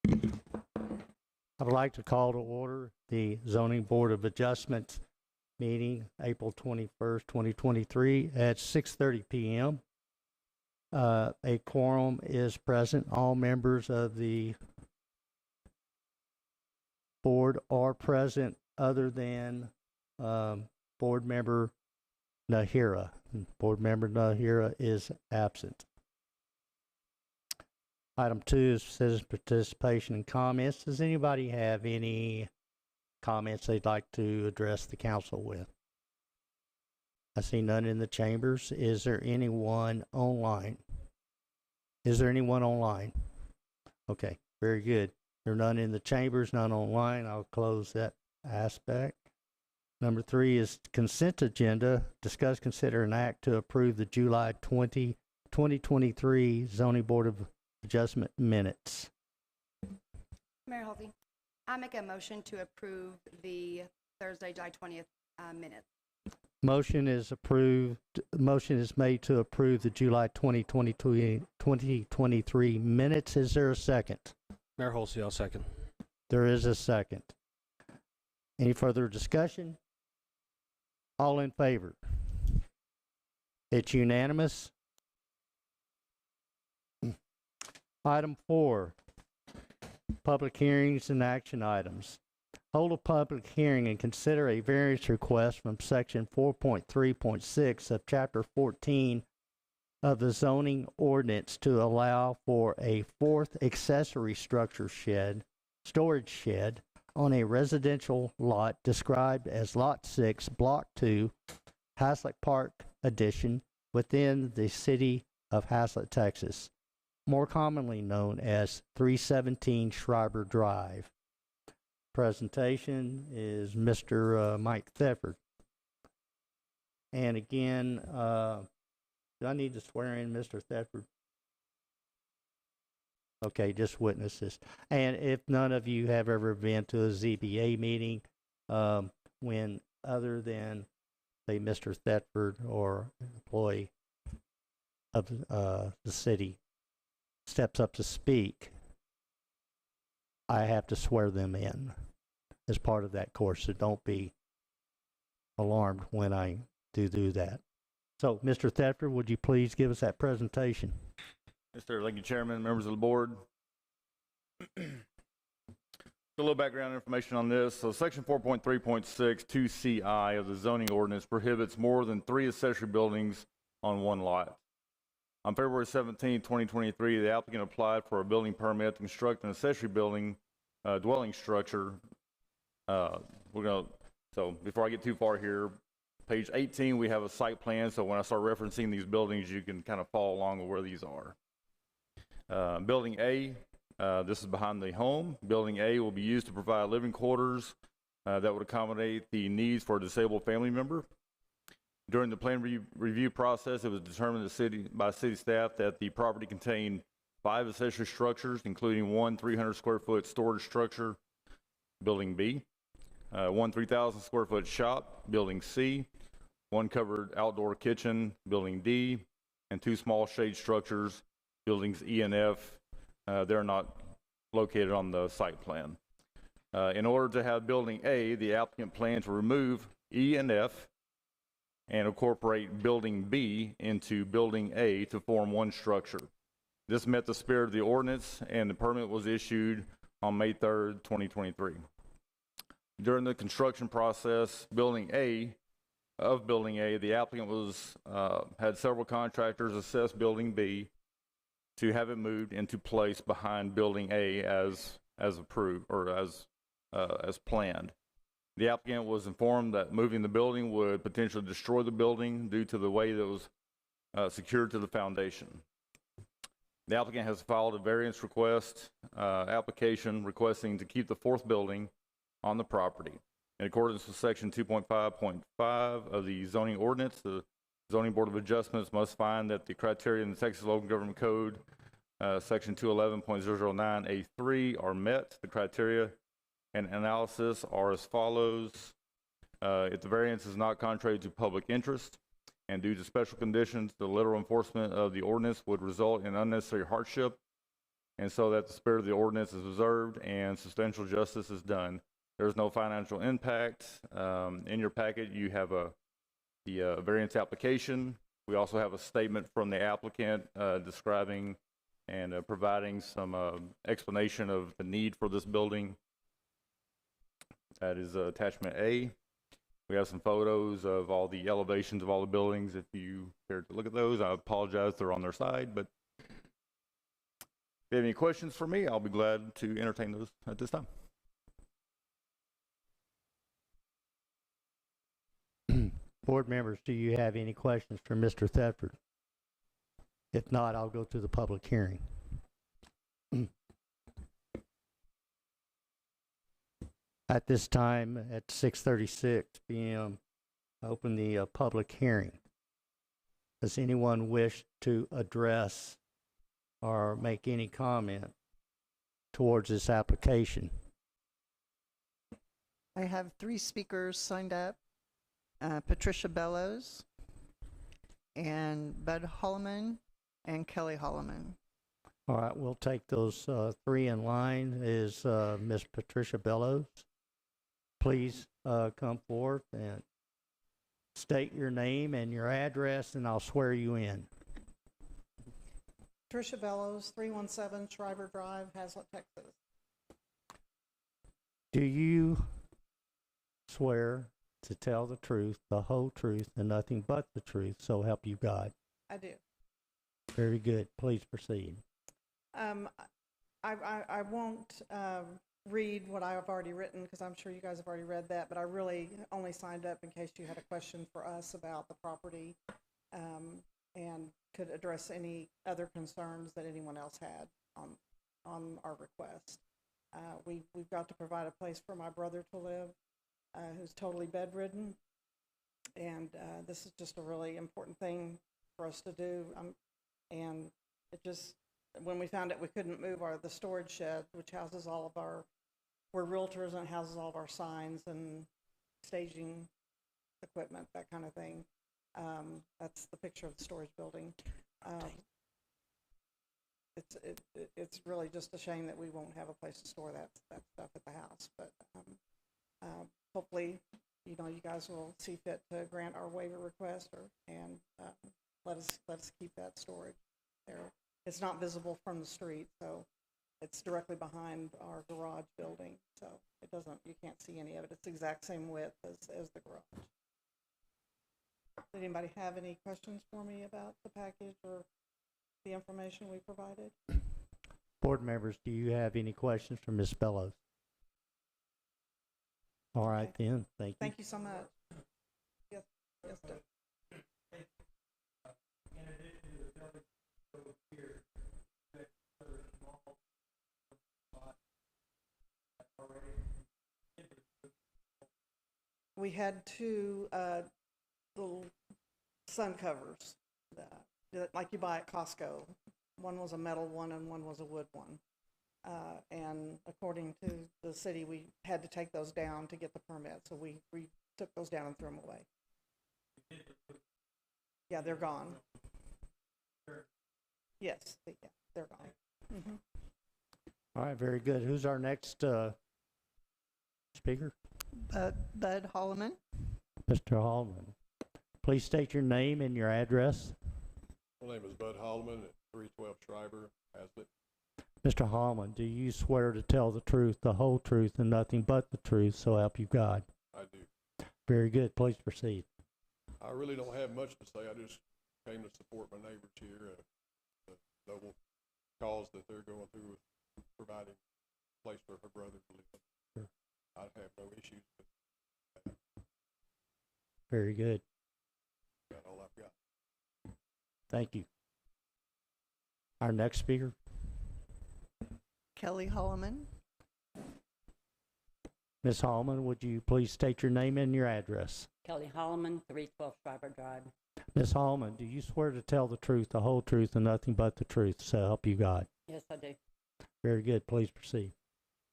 I would like to call to order the Zoning Board of Adjustments meeting, April 21st, 2023 at 6:30 p.m. A quorum is present. All members of the board are present other than board member Nahira. Board member Nahira is absent. Item 2 is citizen participation and comments. Does anybody have any comments they'd like to address the council with? I see none in the chambers. Is there anyone online? Is there anyone online? Okay, very good. There are none in the chambers, none online. I'll close that aspect. Number 3 is consent agenda. Discuss, consider, and act to approve the July 2023 Zoning Board of Adjustment minutes. Mayor Holtby, I make a motion to approve the Thursday, July 20th minutes. Motion is approved. Motion is made to approve the July 2023 minutes. Is there a second? Mayor Holsey, I'll second. There is a second. Any further discussion? All in favor? It's unanimous. Item 4, public hearings and action items. Hold a public hearing and consider a variance request from section 4.3.6 of chapter 14 of the Zoning Ordinance to allow for a 4th accessory structure shed, storage shed, on a residential lot described as Lot 6, Block 2, Haslett Park Addition, within the city of Haslett, Texas, more commonly known as 317 Schreiber Drive. Presentation is Mr. Mike Thedford. And again, do I need to swear in Mr. Thedford? Okay, just witnesses. And if none of you have ever been to a ZBA meeting, when other than, say, Mr. Thedford or an employee of the city steps up to speak, I have to swear them in as part of that course, so don't be alarmed when I do that. So, Mr. Thedford, would you please give us that presentation? Mr. Thank you, Chairman, members of the board. A little background information on this. So section 4.3.6 2CI of the zoning ordinance prohibits more than 3 accessory buildings on one lot. On February 17, 2023, the applicant applied for a building permit to construct an accessory building dwelling structure. So before I get too far here, page 18, we have a site plan. So when I start referencing these buildings, you can kind of follow along with where these are. Building A, this is behind the home. Building A will be used to provide living quarters that would accommodate the needs for a disabled family member. During the plan review process, it was determined by city staff that the property contained 5 accessory structures, including 1 300 square foot storage structure, Building B, 1 3,000 square foot shop, Building C, 1 covered outdoor kitchen, Building D, and 2 small shade structures, Buildings E and F. They're not located on the site plan. In order to have Building A, the applicant planned to remove E and F and incorporate Building B into Building A to form one structure. This met the spirit of the ordinance, and the permit was issued on May 3rd, 2023. During the construction process, Building A, the applicant had several contractors assess Building B to have it moved into place behind Building A as approved or as planned. The applicant was informed that moving the building would potentially destroy the building due to the way that it was secured to the foundation. The applicant has filed a variance request application requesting to keep the 4th building on the property. In accordance with section 2.5.5 of the zoning ordinance, the Zoning Board of Adjustments must find that the criteria in the Texas Local Government Code, section 211.009A3 are met. The criteria and analysis are as follows. If the variance is not contrary to public interest and due to special conditions, the literal enforcement of the ordinance would result in unnecessary hardship and so that the spirit of the ordinance is observed and substantial justice is done. There's no financial impact. In your packet, you have the variance application. We also have a statement from the applicant describing and providing some explanation of the need for this building. That is attachment A. We have some photos of all the elevations of all the buildings. If you care to look at those, I apologize, they're on their side, but if you have any questions for me, I'll be glad to entertain those at this time. Board members, do you have any questions for Mr. Thetford? If not, I'll go to the public hearing. At this time, at 6:36 p.m., open the public hearing. Does anyone wish to address or make any comment towards this application? I have 3 speakers signed up. Patricia Bellows, and Bud Holloman, and Kelly Holloman. All right, we'll take those 3 in line. Is Miss Patricia Bellows? Please come forth and state your name and your address, and I'll swear you in. Tricia Bellows, 317 Schreiber Drive, Hazlet, Texas. Do you swear to tell the truth, the whole truth, and nothing but the truth, so help you God? I do. Very good. Please proceed. I won't read what I have already written because I'm sure you guys have already read that, but I really only signed up in case you had a question for us about the property and could address any other concerns that anyone else had on our request. We've got to provide a place for my brother to live, who's totally bedridden, and this is just a really important thing for us to do. And it just, when we found out we couldn't move the storage shed, which houses all of we're realtors and houses all of our signs and staging equipment, that kind of thing. That's the picture of the storage building. It's really just a shame that we won't have a place to store that stuff at the house, but hopefully, you guys will see fit to grant our waiver request and let us keep that storage there. It's not visible from the street, so it's directly behind our garage building, so you can't see any of it. It's the exact same width as the garage. Did anybody have any questions for me about the package or the information we provided? Board members, do you have any questions for Ms. Bellows? All right, Okay. then. Thank you. Thank you so much. Yes, Doug. We had 2 little sun covers like you buy at Costco. One was a metal one and one was a wood one. And according to the city, we had to take those down to get the permit. So we took those down and threw them away. Yeah, they're gone. Yes, they're gone. Mm-hmm. All right, very good. Who's our next speaker? Bud Holloman. Mr. Hallman. Please state your name and your address. My name is Bud Holloman at 312 Schreiber, Hazlet. Mr. Hallman, do you swear to tell the truth, the whole truth, and nothing but the truth, so help you God? I do. Very good. Please proceed. I really don't have much to say. I just came to support my neighbors here. The noble cause that they're going through with providing a place for her brother to live. Sure. I have no issues with that. Very good. That's all I've got. Thank you. Our next speaker. Kelly Holloman. Ms. Hallman, would you please state your name and your address? Kelly Holloman, 312 Schreiber Drive. Ms. Hallman, do you swear to tell the truth, the whole truth, and nothing but the truth, so help you God? Yes, I do. Very good. Please proceed.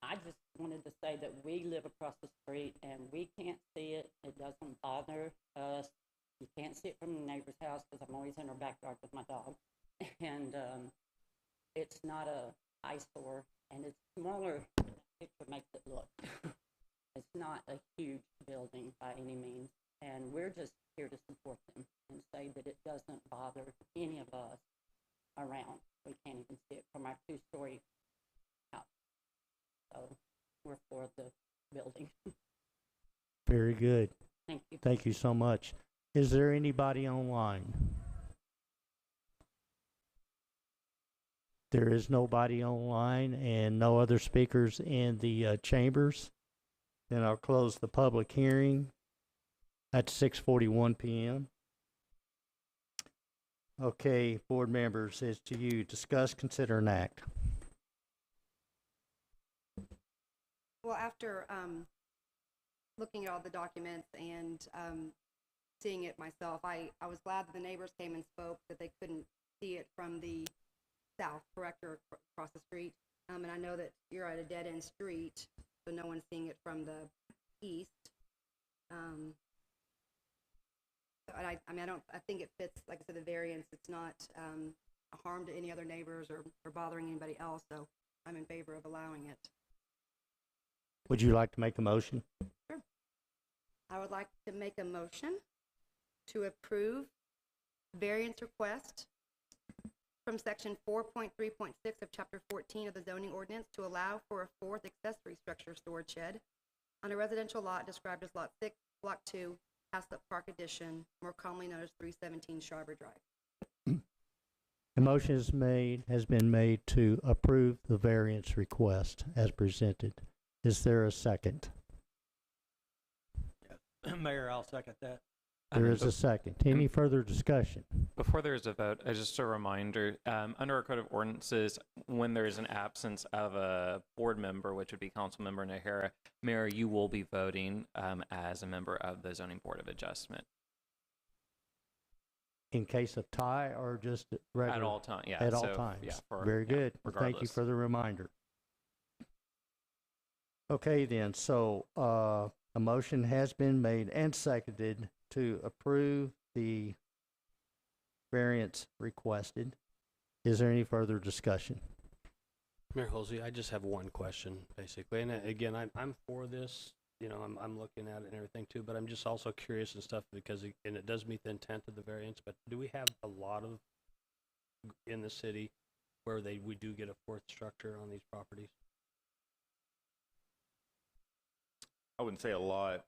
I just wanted to say that we live across the street and we can't see it. It doesn't bother us. You can't see it from the neighbor's house because I'm always in her backyard with my dog. And it's not a eyesore, and it's smaller than the picture makes it look. It's not a huge building by any means, and we're just here to support them and say that it doesn't bother any of us around. We can't even see it from our two-story house. So we're for the building. Very good. Thank you. Thank you so much. Is there anybody online? There is nobody online and no other speakers in the chambers. Then I'll close the public hearing at 6:41 p.m. Okay, board members, it's to you. Discuss, consider, and act. Well, after looking at all the documents and seeing it myself, I was glad that the neighbors came and spoke, that they couldn't see it from the south, correct, or across the street. And I know that you're at a dead-end street, so no one's seeing it from the east. But I think it fits, like I said, the variance. It's not a harm to any other neighbors or bothering anybody else, so I'm in favor of allowing it. Would you like to make a motion? Sure. I would like to make a motion to approve variance request from section 4.3.6 of chapter 14 of the zoning ordinance to allow for a fourth accessory structure storage shed on a residential lot described as lot 6, block 2, Haslett Park Addition, more commonly known as 317 Sharber Drive. The motion has been made to approve the variance request as presented. Is there a second? Mayor, I'll second that. There is a second. Any further discussion? Before there is a vote, just a reminder, under our code of ordinances, when there is an absence of a board member, which would be Councilmember Nahara, Mayor, you will be voting as a member of the Zoning Board of Adjustment. In case of tie or just regular? At all times, yeah. At all times. Yeah, Very good. Thank you regardless. for the reminder. Okay then, so a motion has been made and seconded to approve the variance requested. Is there any further discussion? Mayor Holsey, I just have one question, basically. And again, I'm for this. You know, I'm looking at it and everything too, but I'm just also curious and stuff because it does meet the intent of the variance. But do we have a lot of in the city where we do get a fourth structure on these properties? I wouldn't say a lot.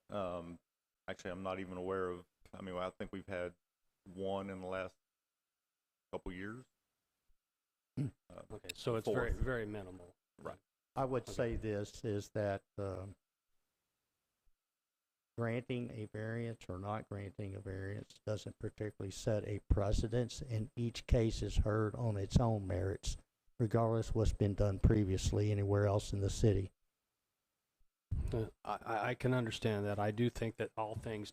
Actually, I'm not even aware of, I think we've had one in the last couple years. Okay, so it's fourth. very, very minimal. Right. I would say this is that granting a variance or not granting a variance doesn't particularly set a precedence, and each case is heard on its own merits, regardless of what's been done previously anywhere else in the city. I can understand that. I do think that all things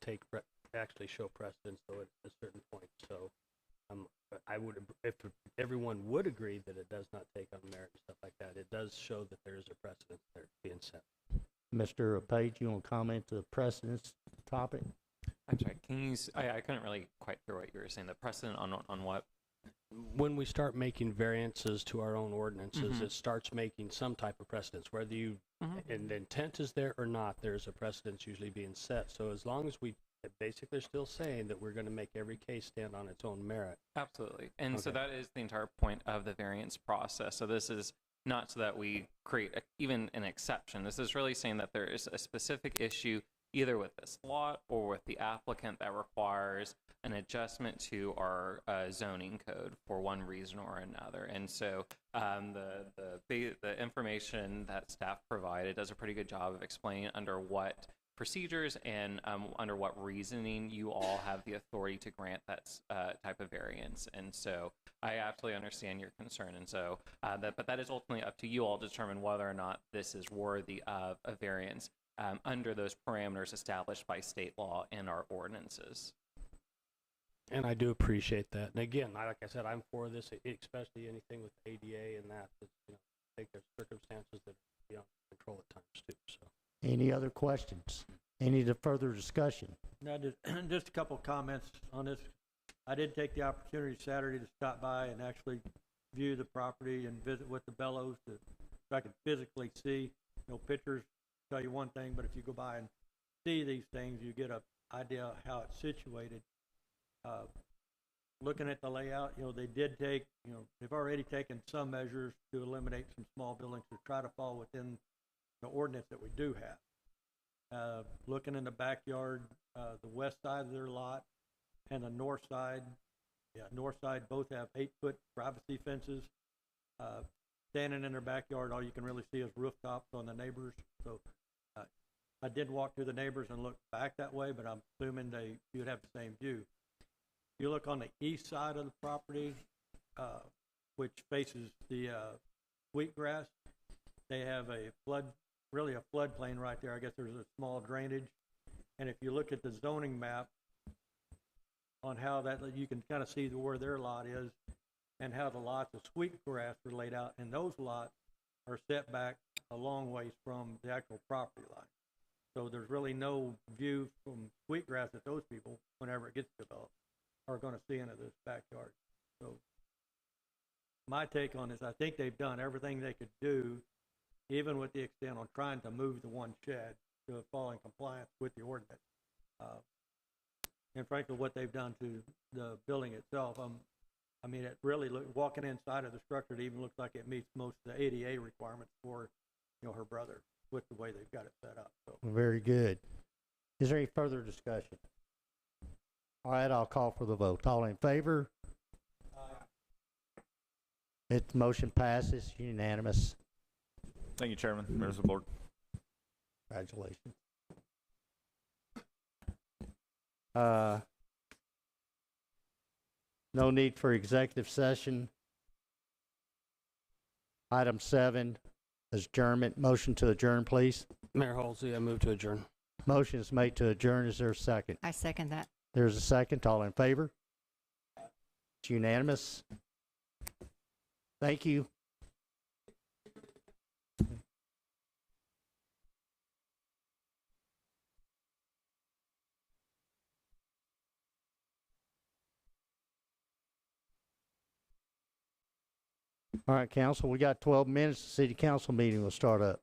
actually show precedence, though, at a certain point. So I would, if everyone would agree that it does not take on merit and stuff like that, it does show that there is a precedent there being set. Mr. Page, you want to comment to the precedence topic? I'm sorry, can you, I couldn't really quite hear what you were saying. The precedent on what? When we start making variances to our own ordinances, it starts making some type of precedence. Whether you, and the intent is there or not, there's a precedence usually being set. So as long as we basically are still saying that we're going to make every case stand on its own merit. Absolutely. And so that is the entire point of the variance process. So this is not so that we create even an exception. This is really saying that there is a specific issue either with this lot or with the applicant that requires an adjustment to our zoning code for one reason or another. And so the information that staff provided does a pretty good job of explaining under what procedures and under what reasoning you all have the authority to grant that type of variance. And so I absolutely understand your concern. And so, but that is ultimately up to you all to determine whether or not this is worthy of a variance under those parameters established by state law and our ordinances. And I do appreciate that. And again, like I said, I'm for this, especially anything with ADA and that. You know, I think there's circumstances that are beyond control at times too. So. Any other questions? Any further discussion? No, just a couple of comments on this. I did take the opportunity Saturday to stop by and actually view the property and visit with the Bellows so I could physically see. You know, pictures tell you one thing, but if you go by and see these things, you get an idea of how it's situated. Looking at the layout, you know, they did take, you know, they've already taken some measures to eliminate some small buildings to try to fall within the ordinance that we do have. Looking in the backyard, the west side of their lot and the north side, both have 8-foot privacy fences. Standing in their backyard, all you can really see is rooftops on the neighbors. So I did walk through the neighbors and look back that way, but I'm assuming you would have the same view. If you look on the east side of the property, which faces the wheatgrass, they have a floodplain right there. I guess there's a small drainage. And if you look at the zoning map on how that, you can kind of see where their lot is and how the lots of sweetgrass are laid out. And those lots are set back a long ways from the actual property line. So there's really no view from sweetgrass that those people, whenever it gets developed, are going to see into this backyard. So my take on this, I think they've done everything they could do, even with the extent on trying to move the one shed to fall in compliance with the ordinance. And frankly, what they've done to the building itself, I mean, it really, walking inside of the structure, it even looks like it meets most of the ADA requirements for, you know, her brother with the way they've got it set up. So. Very good. Is there any further discussion? All right, I'll call for the vote. All in favor? The motion passes unanimous. Thank you, Chairman, members of the board. Congratulations. No need for executive session. Item 7, adjournment. Motion to adjourn, please. Mayor Halsey, I move to adjourn. Motion is made to adjourn. Is there a second? I second that. There's a second. All in favor? It's unanimous. Thank you. All right, council, we got 12 minutes. The city council meeting will start up.